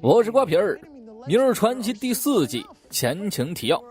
我是瓜皮儿，《明日传奇》第4季前情提要。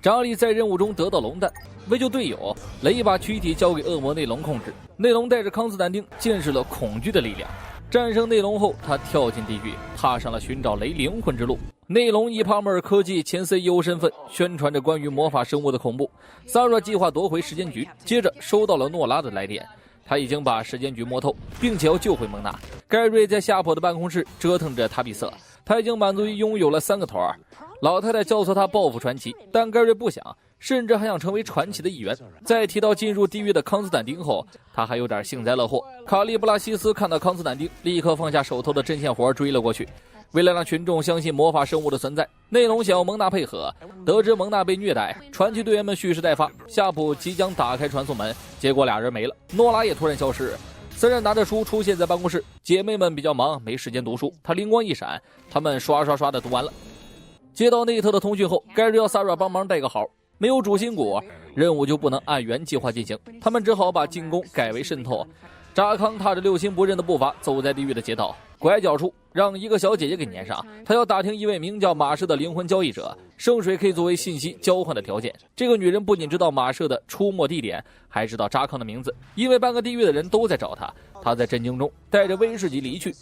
查理在任务中得到龙蛋，为救队友，雷把躯体交给恶魔内龙控制。内龙带着康斯坦丁见识了恐惧的力量，战胜内龙后，他跳进地狱，踏上了寻找雷灵魂之路。内龙以帕默尔科技前 CEO 身份宣传着关于魔法生物的恐怖。Sarah 计划夺回时间局，接着收到了诺拉的来电。他已经把时间局摸透，并且要救回蒙娜。盖瑞在夏普的办公室折腾着塔比瑟，他已经满足于拥有了3个头儿。老太太教唆他报复传奇，但盖瑞不想，甚至还想成为传奇的一员。在提到进入地狱的康斯坦丁后，他还有点幸灾乐祸。卡利布拉西斯看到康斯坦丁，立刻放下手头的针线活追了过去。为了让群众相信魔法生物的存在，内龙想要蒙娜配合。得知蒙娜被虐待，传奇队员们蓄势待发。夏普即将打开传送门，结果俩人没了。诺拉也突然消失。3人拿着书出现在办公室，姐妹们比较忙，没时间读书。她灵光一闪，她们刷的读完了。接到内特的通讯后，盖瑞要 Sarah 帮忙带个好，没有主心骨，任务就不能按原计划进行。他们只好把进攻改为渗透。扎康踏着6心不认的步伐走在地狱的街道，拐角处让一个小姐姐给粘上。他要打听一位名叫马氏的灵魂交易者，圣水可以作为信息交换的条件。这个女人不仅知道马氏的出没地点，还知道扎康的名字，因为半个地狱的人都在找他。他在震惊中带着威士忌离去。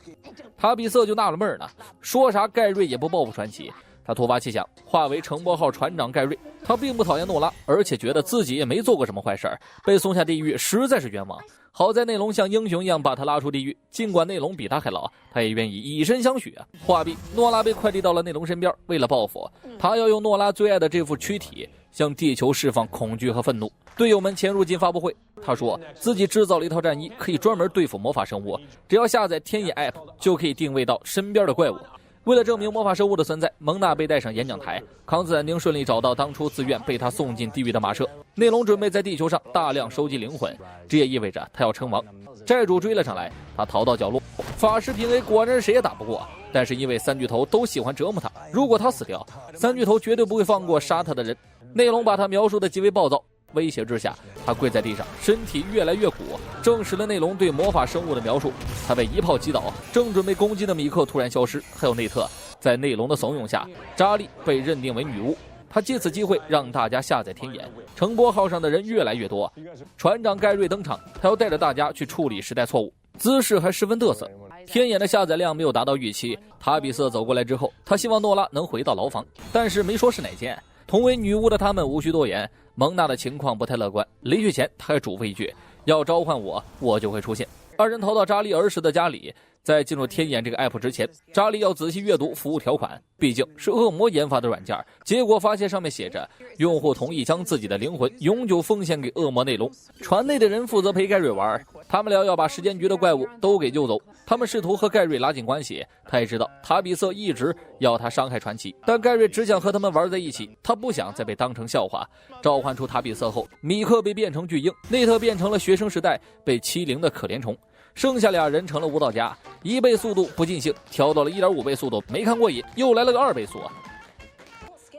塔比瑟就纳了闷呢，说啥盖瑞也不报复传奇。他突发奇想，化为乘波号船长盖瑞。他并不讨厌诺拉，而且觉得自己也没做过什么坏事，被送下地狱实在是冤枉。好在内龙像英雄一样把他拉出地狱，尽管内龙比他还老，他也愿意以身相许。话毕，诺拉被快递到了内龙身边。为了报复，他要用诺拉最爱的这副躯体向地球释放恐惧和愤怒。队友们潜入进发布会，他说自己制造了一套战衣，可以专门对付魔法生物，只要下载天眼 App 就可以定位到身边的怪物。为了证明魔法生物的存在，蒙娜被带上演讲台。康斯坦丁顺利找到当初自愿被他送进地狱的马舍。内龙准备在地球上大量收集灵魂，这也意味着他要称王。债主追了上来，他逃到角落。法师评 A 果然谁也打不过，但是因为3巨头都喜欢折磨他，如果他死掉，3巨头绝对不会放过杀他的人。内龙把他描述的极为暴躁，威胁之下，他跪在地上，身体越来越鼓，证实了内龙对魔法生物的描述。他被一炮击倒，正准备攻击的米克突然消失，还有内特。在内龙的怂恿下，扎利被认定为女巫。他借此机会让大家下载天眼。乘波号上的人越来越多，船长盖瑞登场，他要带着大家去处理时代错误，姿势还十分嘚瑟。天眼的下载量没有达到预期。塔比瑟走过来之后，他希望诺拉能回到牢房，但是没说是哪间。同为女巫的他们无需多言，蒙娜的情况不太乐观。离去前他还嘱咐一句，要召唤我就会出现。2人逃到扎利儿时的家里。在进入天眼这个 app 之前，扎利要仔细阅读服务条款，毕竟是恶魔研发的软件。结果发现上面写着，用户同意将自己的灵魂永久奉献给恶魔内龙。船内的人负责陪盖瑞玩，他们俩要把时间局的怪物都给救走。他们试图和盖瑞拉近关系，他也知道塔比瑟一直要他伤害传奇，但盖瑞只想和他们玩在一起，他不想再被当成笑话。召唤出塔比瑟后，米克被变成巨婴，内特变成了学生时代被欺凌的可怜虫。剩下俩人成了舞蹈家，1倍速度不尽兴，调到了1.5倍速度，没看过瘾，又来了个2倍速。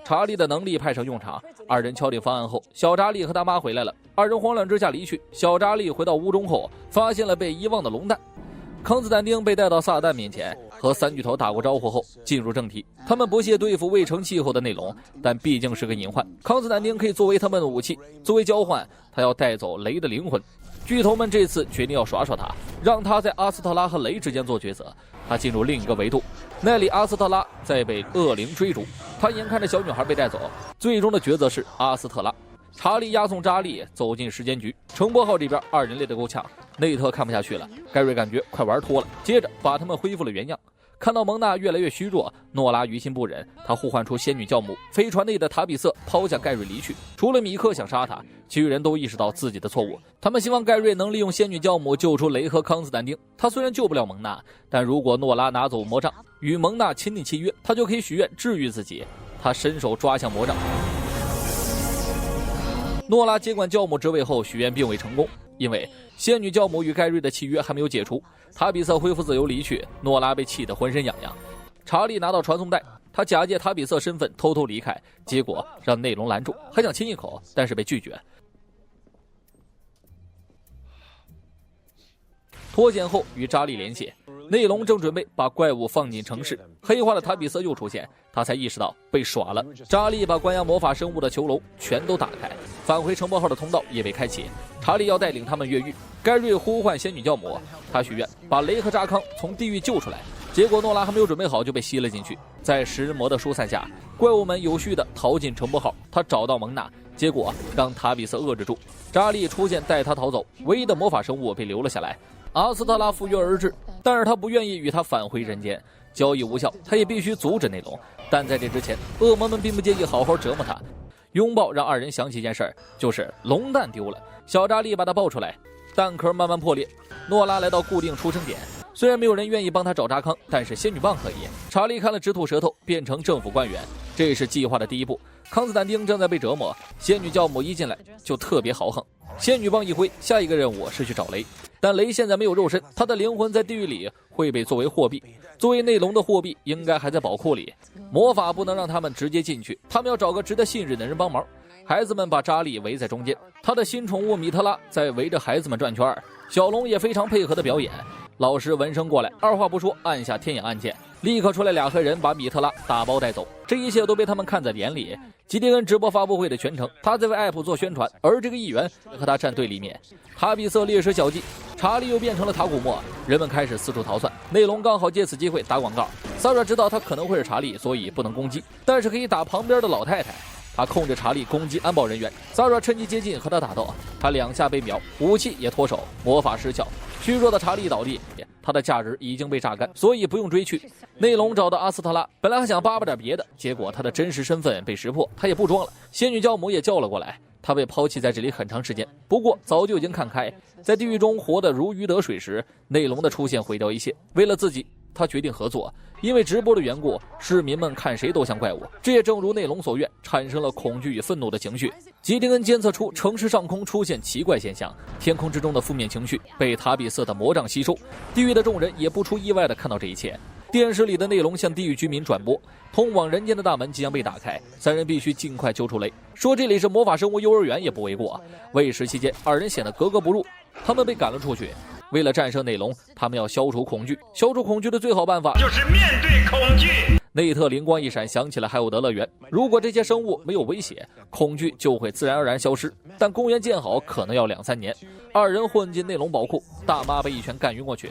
查理的能力派上用场，2人敲定方案后，小查理和他妈回来了，2人慌乱之下离去。小查理回到屋中后，发现了被遗忘的龙蛋。康斯坦丁被带到撒旦面前，和3巨头打过招呼后，进入正题。他们不屑对付未成气候的内龙，但毕竟是个隐患，康斯坦丁可以作为他们的武器。作为交换，他要带走雷的灵魂。巨头们这次决定要耍他，让他在阿斯特拉和雷之间做抉择。他进入另一个维度，那里阿斯特拉在被恶灵追逐，他眼看着小女孩被带走，最终的抉择是阿斯特拉。查理押送扎利走进时间局，乘波号这边2人累得够呛，内特看不下去了，盖瑞感觉快玩脱了，接着把他们恢复了原样。看到蒙娜越来越虚弱，诺拉于心不忍，他呼唤出仙女教母。飞船内的塔比瑟抛下盖瑞离去，除了米克想杀他，其余人都意识到自己的错误。他们希望盖瑞能利用仙女教母救出雷和康斯坦丁。他虽然救不了蒙娜，但如果诺拉拿走魔杖，与蒙娜签订契约，他就可以许愿治愈自己。他伸手抓向魔杖。诺拉接管教母职位后，许愿并未成功，因为仙女教母与盖瑞的契约还没有解除。塔比瑟恢复自由离去，诺拉被气得浑身痒痒。查理拿到传送带，他假借塔比瑟身份偷偷离开，结果让内龙拦住，还想亲一口，但是被拒绝。脱险后与扎利联系，内龙正准备把怪物放进城市，黑化的塔比瑟又出现，他才意识到被耍了。查理把关押魔法生物的囚笼全都打开，返回城堡号的通道也被开启。查理要带领他们越狱，盖瑞呼唤仙女教母，他许愿把雷和扎康从地狱救出来。结果诺拉还没有准备好就被吸了进去，在食人魔的疏散下，怪物们有序地逃进城堡号。他找到蒙娜，结果让塔比瑟遏制住。查理出现带他逃走，唯一的魔法生物被留了下来。阿斯特拉赴约而至，但是他不愿意与他返回人间，交易无效，他也必须阻止内龙。但在这之前，恶魔们并不介意好好折磨他。拥抱让二人想起一件事儿，就是龙蛋丢了。小查理把他抱出来，蛋壳慢慢破裂。诺拉来到固定出生点，虽然没有人愿意帮他找扎康，但是仙女棒可以。查理看了直吐舌头，变成政府官员，这是计划的第一步。康斯坦丁正在被折磨，仙女教母一进来就特别豪横，仙女棒一挥，下一个任务是去找雷。但雷现在没有肉身，他的灵魂在地狱里会被作为货币，作为内龙的货币应该还在宝库里。魔法不能让他们直接进去，他们要找个值得信任的人帮忙。孩子们把查理围在中间，他的新宠物米特拉在围着孩子们转圈，小龙也非常配合的表演。老师闻声过来，二话不说按下天眼按键，立刻出来2黑人把米特拉打包带走。这一切都被他们看在眼里。吉迪恩直播发布会的全程，他在为艾普做宣传，而这个议员和他站对立面。塔比瑟猎食小鸡，查理又变成了塔古莫，人们开始四处逃窜。内龙刚好借此机会打广告。萨拉知道他可能会是查理，所以不能攻击，但是可以打旁边的老太太。他控制查理攻击安保人员，萨拉趁机接近和他打斗，他2下被秒，武器也脱手，魔法失效，虚弱的查理倒地，他的价值已经被榨干，所以不用追去。内龙找到阿斯特拉，本来还想巴巴点别的，结果他的真实身份被识破，他也不装了。仙女教母也叫了过来，他被抛弃在这里很长时间，不过早就已经看开，在地狱中活得如鱼得水时，内龙的出现毁掉一切。为了自己，他决定合作，因为直播的缘故，市民们看谁都像怪物。这也正如内龙所愿，产生了恐惧与愤怒的情绪。吉丁恩监测出城市上空出现奇怪现象，天空之中的负面情绪被塔比瑟的魔杖吸收。地狱的众人也不出意外地看到这一切。电视里的内龙向地狱居民转播，通往人间的大门即将被打开，3人必须尽快救出雷。说这里是魔法生物幼儿园也不为过。喂食期间，2人显得格格不入，他们被赶了出去。为了战胜内龙，他们要消除恐惧。消除恐惧的最好办法就是面对恐惧。内特灵光一闪，想起了海伍德乐园。如果这些生物没有威胁，恐惧就会自然而然消失。但公园建好可能要2-3年。2人混进内龙宝库，大妈被一拳干晕过去。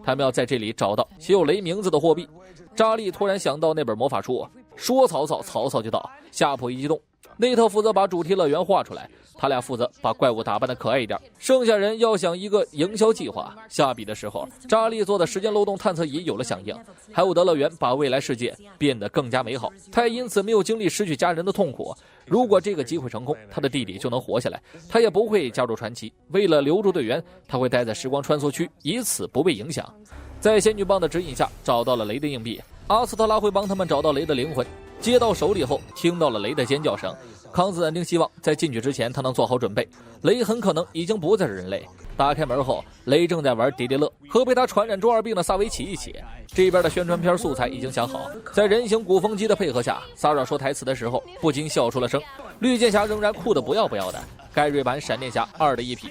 他们要在这里找到写有雷名字的货币。查理突然想到那本魔法书，说曹操，曹操就到。夏普一激动，内特负责把主题乐园画出来，他俩负责把怪物打扮得可爱一点，剩下人要想一个营销计划。下笔的时候，查理做的时间漏洞探测仪有了响应。海伍德乐园把未来世界变得更加美好，他也因此没有经历失去家人的痛苦。如果这个机会成功，他的弟弟就能活下来，他也不会加入传奇。为了留住队员，他会待在时光穿梭区，以此不被影响。在仙女棒的指引下，找到了雷的硬币。阿斯特拉会帮他们找到雷的灵魂。接到手里后，听到了雷的尖叫声。康斯坦丁希望在进去之前他能做好准备，雷很可能已经不再是人类。打开门后，雷正在玩叠叠乐，和被他传染中二病的萨维奇一起。这边的宣传片素材已经想好，在人形鼓风机的配合下，萨拉说台词的时候不禁笑出了声。绿箭侠仍然酷得不要不要的，盖瑞版闪电侠2的一批。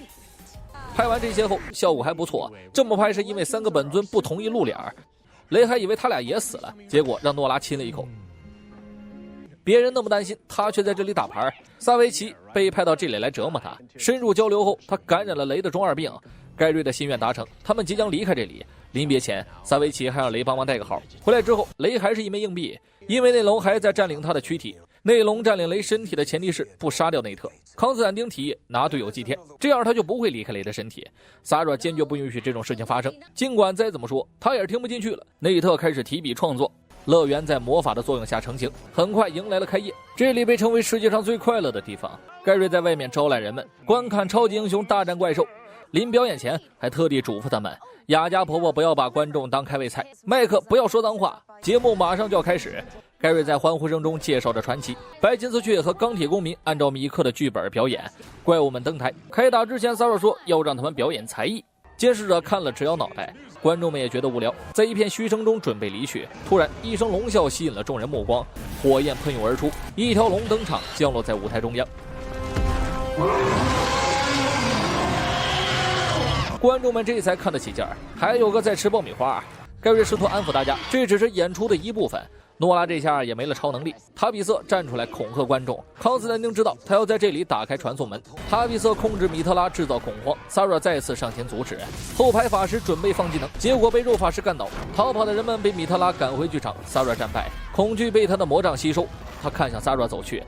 拍完这些后效果还不错，这么拍是因为3个本尊不同意露脸，雷还以为他俩也死了，结果让诺拉亲了一口。别人那么担心，他却在这里打牌。萨维奇被派到这里来折磨他，深入交流后，他感染了雷的中二病。盖瑞的心愿达成，他们即将离开这里。临别前，萨维奇还让雷帮忙带个号。回来之后，雷还是一枚硬币，因为内龙还在占领他的躯体。内龙占领雷身体的前提是不杀掉内特。康斯坦丁提议拿队友祭天，这样他就不会离开雷的身体。萨拉坚决不允许这种事情发生，尽管再怎么说，他也是听不进去了。内特开始提笔创作。乐园在魔法的作用下成型，很快迎来了开业。这里被称为世界上最快乐的地方。盖瑞在外面招揽人们，观看超级英雄大战怪兽。临表演前还特地嘱咐他们，雅家婆婆不要把观众当开胃菜，麦克不要说脏话。节目马上就要开始，盖瑞在欢呼声中介绍着传奇。白金丝雀和钢铁公民按照米克的剧本表演。怪物们登台，开打之前萨尔说要让他们表演才艺。监视者看了直摇脑袋，观众们也觉得无聊，在一片嘘声中准备离去。突然一声龙啸吸引了众人目光，火焰喷涌而出，一条龙登场，降落在舞台中央。观众们这才看得起劲儿。还有个在吃爆米花，盖瑞试图安抚大家，这只是演出的一部分。诺拉这下也没了超能力，塔比瑟站出来恐吓观众。康斯坦丁知道他要在这里打开传送门，塔比瑟控制米特拉制造恐慌，萨拉再次上前阻止。后排法师准备放技能，结果被肉法师干倒。逃跑的人们被米特拉赶回剧场，萨拉战败，恐惧被他的魔杖吸收。他看向萨拉走去，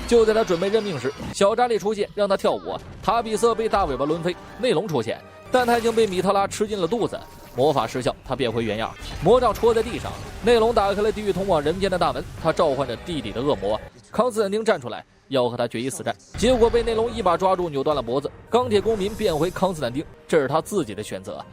就在他准备认命时，小扎利出现让他跳舞。塔比瑟被大尾巴抡飞，内龙出现，但他已经被米特拉吃进了肚子。魔法失效，他变回原样，魔杖戳在地上。内龙打开了地狱通往人间的大门，他召唤着地底的恶魔。康斯坦丁站出来要和他决一死战，结果被内龙一把抓住，扭断了脖子。钢铁公民变回康斯坦丁，这是他自己的选择。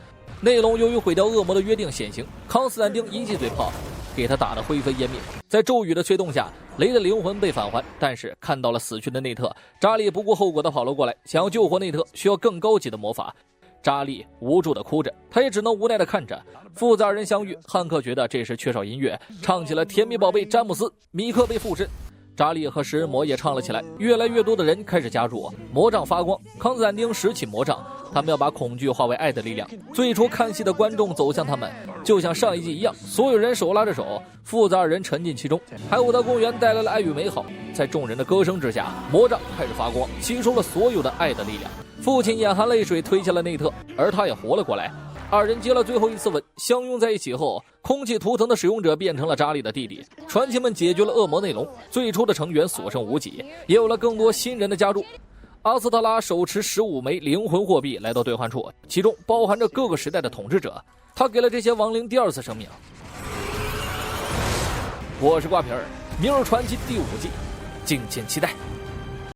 内龙由于毁掉恶魔的约定显形，康斯坦丁一记嘴炮给他打得灰飞烟灭。在咒语的催动下，雷的灵魂被返还，但是看到了死去的内特，扎利不顾后果的跑了过来，想要救活内特需要更高级的魔法。扎利无助地哭着，他也只能无奈地看着。父子二人相遇，汉克觉得这时缺少音乐，唱起了甜蜜宝贝詹姆斯。米克被附身，扎利和食人魔也唱了起来，越来越多的人开始加入。魔杖发光，康斯坦丁拾起魔杖，他们要把恐惧化为爱的力量。最初看戏的观众走向他们，就像上一季一样，所有人手拉着手，父子二人沉浸其中。海伍德公园带来了爱与美好，在众人的歌声之下，魔杖开始发光，吸收了所有的爱的力量。父亲眼含泪水推下了内特，而他也活了过来。二人接了最后一次吻，相拥在一起后，空气图腾的使用者变成了扎利的弟弟。传奇们解决了恶魔内龙，最初的成员所剩无几，也有了更多新人的加入。阿斯特拉手持15枚灵魂货币来到兑换处，其中包含着各个时代的统治者，他给了这些亡灵第二次生命。我是瓜皮儿，明日传奇第5季，敬请期待。